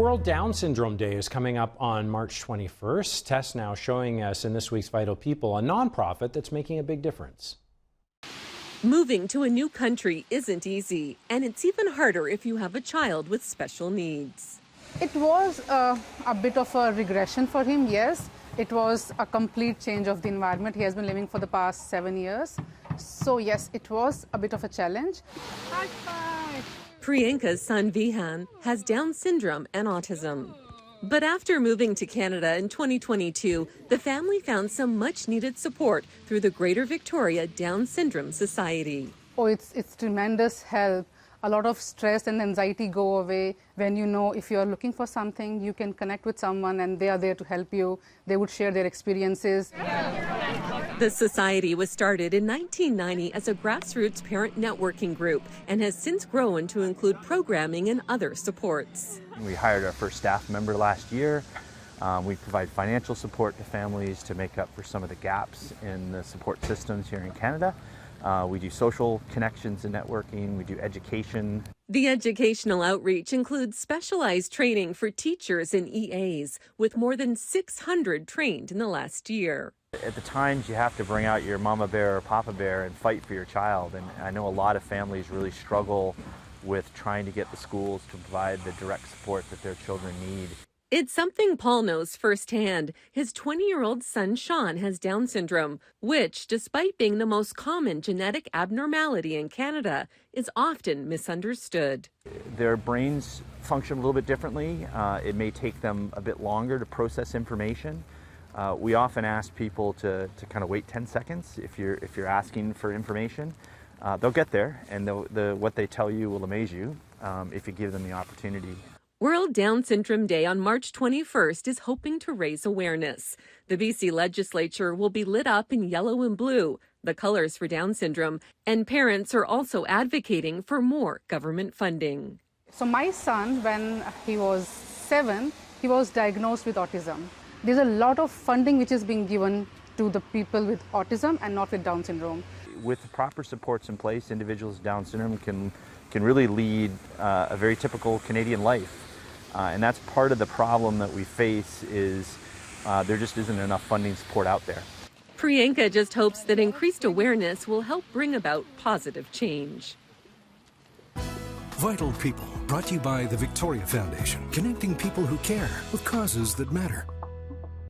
World Down Syndrome Day is coming up on March 21st. Tess now showing us in this week's Vital People, a nonprofit that's making a big difference. Moving to a new country isn't easy, and it's even harder if you have a child with special needs. It was a bit of a regression for him, yes. It was a complete change of the environment. He has been living for the past 7 years. So yes, it was a bit of a challenge. High five! Priyanka's son Vihan has Down syndrome and autism. But after moving to Canada in 2022, the family found some much-needed support through the Greater Victoria Down Syndrome Society. Oh, it's tremendous help. A lot of stress and anxiety go away when you know if you're looking for something, you can connect with someone and they are there to help you. They would share their experiences. The society was started in 1990 as a grassroots parent networking group and has since grown to include programming and other supports. We hired our first staff member last year. We provide financial support to families to make up for some of the gaps in the support systems here in Canada. We do social connections and networking. We do education. The educational outreach includes specialized training for teachers and EAs, with more than 600 trained in the last year. At the times you have to bring out your mama bear or papa bear and fight for your child. And I know a lot of families really struggle with trying to get the schools to provide the direct support that their children need. It's something Paul knows firsthand. His 20-year-old son, Sean, has Down syndrome, which, despite being the most common genetic abnormality in Canada, is often misunderstood. Their brains function a little bit differently. It may take them a bit longer to process information. We often ask people to kind of wait 10 seconds if you're asking for information. They'll get there, and what they tell you will amaze you if you give them the opportunity. World Down Syndrome Day on March 21st is hoping to raise awareness. The BC legislature will be lit up in yellow and blue, the colors for Down syndrome, and parents are also advocating for more government funding. So my son, when he was 7, he was diagnosed with autism. There's a lot of funding which is being given to the people with autism and not with Down syndrome. With the proper supports in place, individuals with Down syndrome can really lead a very typical Canadian life. And that's part of the problem that we face is there just isn't enough funding support out there. Priyanka just hopes that increased awareness will help bring about positive change. Vital People, brought to you by the Victoria Foundation, connecting people who care with causes that matter.